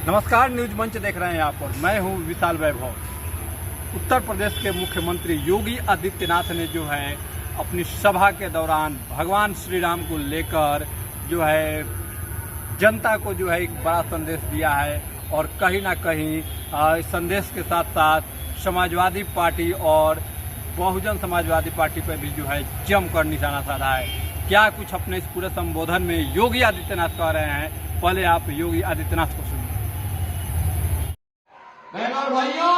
नमस्कार, न्यूज मंच देख रहे हैं आप और मैं हूं विशाल वैभव। उत्तर प्रदेश के मुख्यमंत्री योगी आदित्यनाथ ने जो है अपनी सभा के दौरान भगवान श्री राम को लेकर जो है जनता को जो है एक बड़ा संदेश दिया है और कहीं ना कहीं इस संदेश के साथ साथ समाजवादी पार्टी और बहुजन समाजवादी पार्टी पर भी जो है जमकर निशाना साधा है। क्या कुछ अपने इस पूरे संबोधन में योगी आदित्यनाथ कह रहे हैं, पहले आप योगी आदित्यनाथ को सुनिए। बहनों और भाइयों,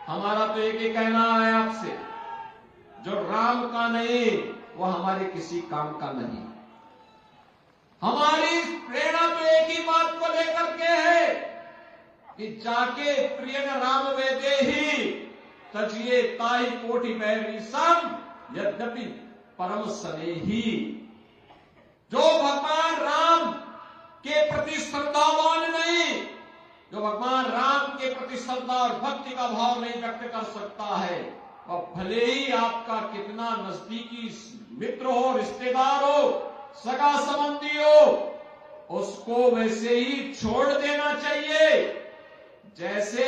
हमारा तो एक ही कहना है आपसे, जो राम का नहीं वो हमारे किसी काम का नहीं। हमारी प्रेरणा तो एक ही बात को लेकर के है कि जाके प्रिय राम वेदे ही तजिए ताई कोटि पैरी सम यद्यपि परम स्नेही। जो भगवान राम के प्रति श्रद्धावान नहीं, जो भगवान राम के प्रति श्रद्धा और भक्ति का भाव नहीं व्यक्त कर सकता है, वह भले ही आपका कितना नजदीकी मित्र हो, रिश्तेदार हो, सगा संबंधी हो, उसको वैसे ही छोड़ देना चाहिए जैसे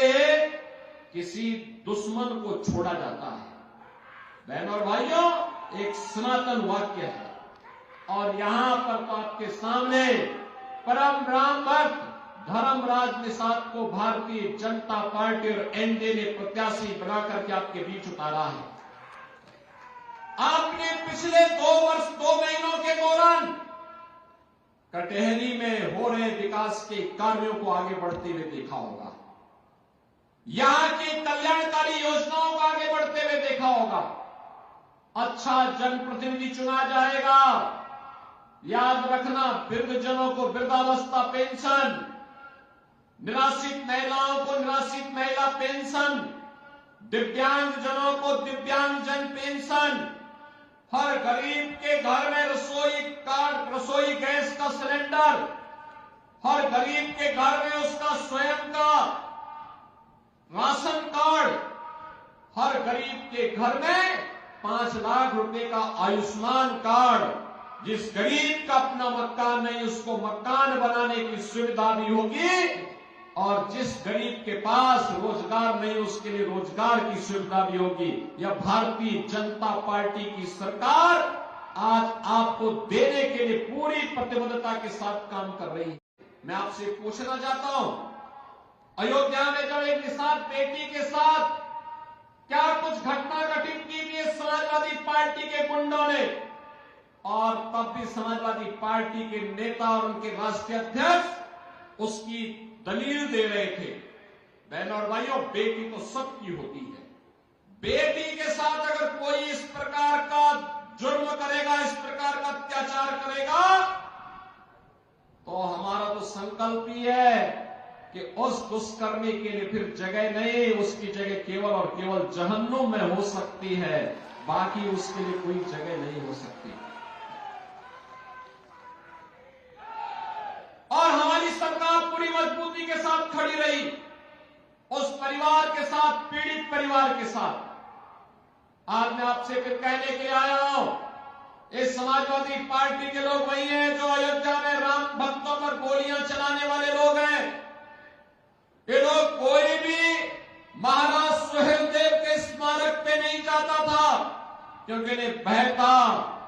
किसी दुश्मन को छोड़ा जाता है। बहनों और भाइयों, एक सनातन वाक्य है और यहां पर तो आपके सामने परम राम भक्त धर्मराज निषाद को भारतीय जनता पार्टी और एनडीए ने प्रत्याशी बनाकर के आपके बीच उतारा है। आपने पिछले 2 वर्ष 2 महीनों के दौरान कटहरी में हो रहे विकास के कार्यों को आगे बढ़ते हुए देखा होगा, यहां की कल्याणकारी योजनाओं को आगे बढ़ते हुए देखा होगा। अच्छा जनप्रतिनिधि चुना जाएगा। याद रखना, वृद्धजनों को वृद्धावस्था पेंशन, निराश्रित महिलाओं को निराश्रित महिला पेंशन, दिव्यांग जनों को दिव्यांगजन पेंशन, हर गरीब के घर में रसोई कार्ड, रसोई गैस का सिलेंडर, हर गरीब के घर में उसका स्वयं का राशन कार्ड, हर गरीब के घर में 5 लाख रुपए का आयुष्मान कार्ड, जिस गरीब का अपना मकान नहीं उसको मकान बनाने की सुविधा भी होगी और जिस गरीब के पास रोजगार नहीं उसके लिए रोजगार की सुविधा भी होगी। यह भारतीय जनता पार्टी की सरकार आज आपको देने के लिए पूरी प्रतिबद्धता के साथ काम कर रही है। मैं आपसे पूछना चाहता हूं, अयोध्या में जब एक निषाद बेटी के साथ क्या कुछ घटना घटित की थी समाजवादी पार्टी के गुंडों ने, और तब भी समाजवादी पार्टी के नेता और उनके राष्ट्रीय अध्यक्ष उसकी दलील दे रहे थे। बहनों और भाइयों, बेटी तो सबकी होती है। बेटी के साथ अगर कोई इस प्रकार का जुर्म करेगा, इस प्रकार का अत्याचार करेगा, तो हमारा तो संकल्प ही है कि उस दुष्कर्मी के लिए फिर जगह नहीं, उसकी जगह केवल और केवल जहन्नुम में हो सकती है, बाकी उसके लिए कोई जगह नहीं हो सकती। और हमारी सरकार पूरी मजबूती के साथ खड़ी रही उस परिवार के साथ, पीड़ित परिवार के साथ। आज मैं आपसे फिर कहने के लिए आया हूं, इस समाजवादी पार्टी के लोग वही हैं जो अयोध्या में राम भक्तों पर गोलियां चलाने वाले लोग हैं। ये लोग कोई भी महाराज सुहेलदेव के स्मारक पे नहीं जाता था क्योंकि इन्हें भय था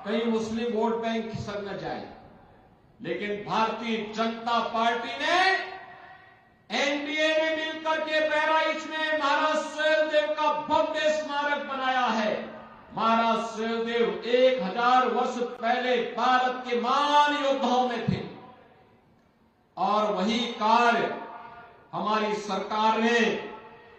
कहीं मुस्लिम वोट बैंक खिसक न जाए। लेकिन भारतीय जनता पार्टी ने एनडीए में मिलकर के बहराइच में महाराज सुहेलदेव का भव्य स्मारक बनाया है। महाराज सुहेलदेव 1000 वर्ष पहले भारत के महान योद्धाओं में थे और वही कार्य हमारी सरकार ने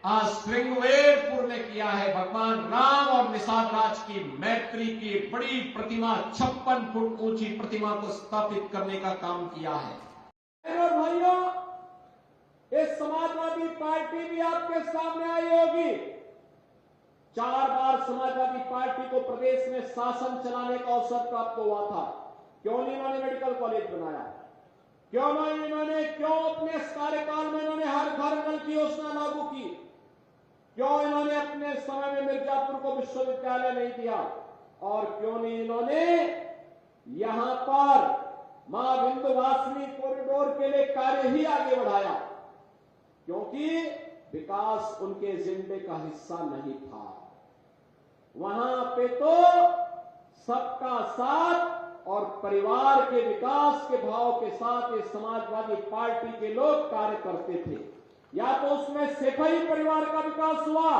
आज श्रृंगवेरपुर में किया है। भगवान राम और निषाद राज की मैत्री की बड़ी प्रतिमा, 56 फुट ऊंची प्रतिमा को स्थापित करने का काम किया है। और भाइयों, इस समाजवादी पार्टी भी आपके सामने आई होगी। 4 बार समाजवादी पार्टी को प्रदेश में शासन चलाने का अवसर प्राप्त हुआ था। क्यों नहीं इन्होंने मेडिकल कॉलेज बनाया? क्यों नहीं इन्होंने, क्यों अपने कार्यकाल में इन्होंने हर घर नल की योजना लागू की? क्यों इन्होंने अपने समय में मिर्जापुर को विश्वविद्यालय नहीं दिया? और क्यों नहीं इन्होंने यहां पर मां विंध्यवासिनी कॉरिडोर के लिए कार्य ही आगे बढ़ाया? क्योंकि विकास उनके एजेंडे का हिस्सा नहीं था। वहां पे तो सबका साथ और परिवार के विकास के भाव के साथ ये समाजवादी पार्टी के लोग कार्य करते थे। या तो उसमें सिपाही परिवार का विकास हुआ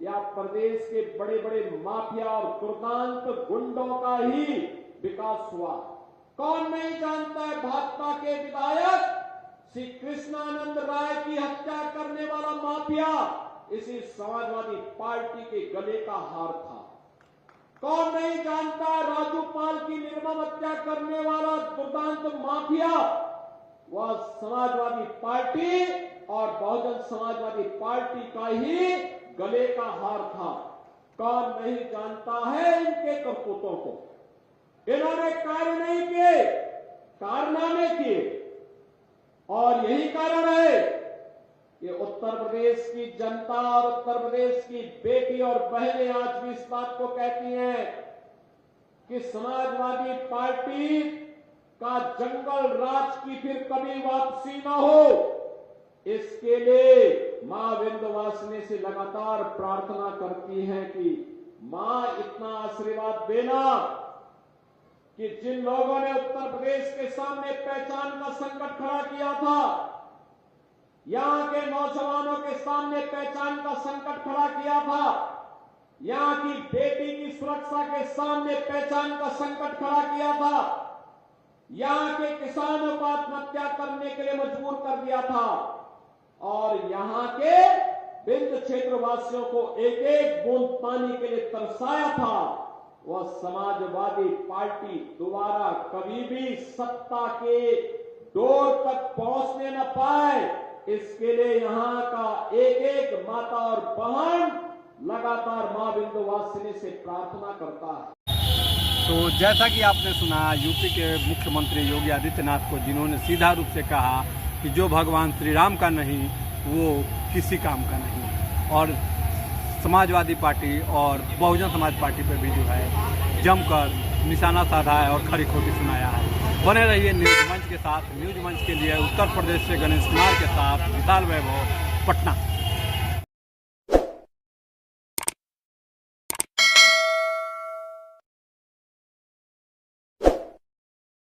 या प्रदेश के बड़े बड़े माफिया और दुर्दांत गुंडों का ही विकास हुआ। कौन नहीं जानता है भाजपा के विधायक श्री कृष्णानंद राय की हत्या करने वाला माफिया इसी समाजवादी पार्टी के गले का हार था। कौन नहीं जानता राजू पाल की निर्मम हत्या करने वाला दुर्दांत माफिया वह समाजवादी पार्टी और बहुजन समाजवादी पार्टी का ही गले का हार था। कौन नहीं जानता है इनके करतूतों को। इन्होंने कार्य नहीं किए, कारनामे किए, और यही कारण है कि उत्तर प्रदेश की जनता और उत्तर प्रदेश की बेटी और बहनें आज भी इस बात को कहती हैं कि समाजवादी पार्टी का जंगल राज की फिर कभी वापसी न हो। इसके लिए मां विंध्यवासिनी से लगातार प्रार्थना करती हैं कि मां इतना आशीर्वाद देना कि जिन लोगों ने उत्तर प्रदेश के सामने पहचान का संकट खड़ा किया था, यहां के नौजवानों के सामने पहचान का संकट खड़ा किया था, यहां की बेटी की सुरक्षा के सामने पहचान का संकट खड़ा किया था, यहां के किसानों को आत्महत्या करने के लिए मजबूर कर दिया था और यहां के विंध्य क्षेत्र वासियों को एक एक बूंद पानी के लिए तरसाया था। वह समाजवादी पार्टी दोबारा कभी भी सत्ता के डोर तक पहुंचने न पाए, इसके लिए यहां का एक एक माता और बहन लगातार मां विंध्यवासिनी से प्रार्थना करता है। तो जैसा कि आपने सुना यूपी के मुख्यमंत्री योगी आदित्यनाथ को, जिन्होंने सीधा रूप से कहा कि जो भगवान श्री राम का नहीं वो किसी काम का नहीं, और समाजवादी पार्टी और बहुजन समाज पार्टी पर भी जो है जमकर निशाना साधा है और खरी खोटी सुनाया है। बने रहिए न्यूज मंच के साथ। न्यूज मंच के लिए उत्तर प्रदेश से गणेश कुमार के साथ विशाल वैभव, पटना।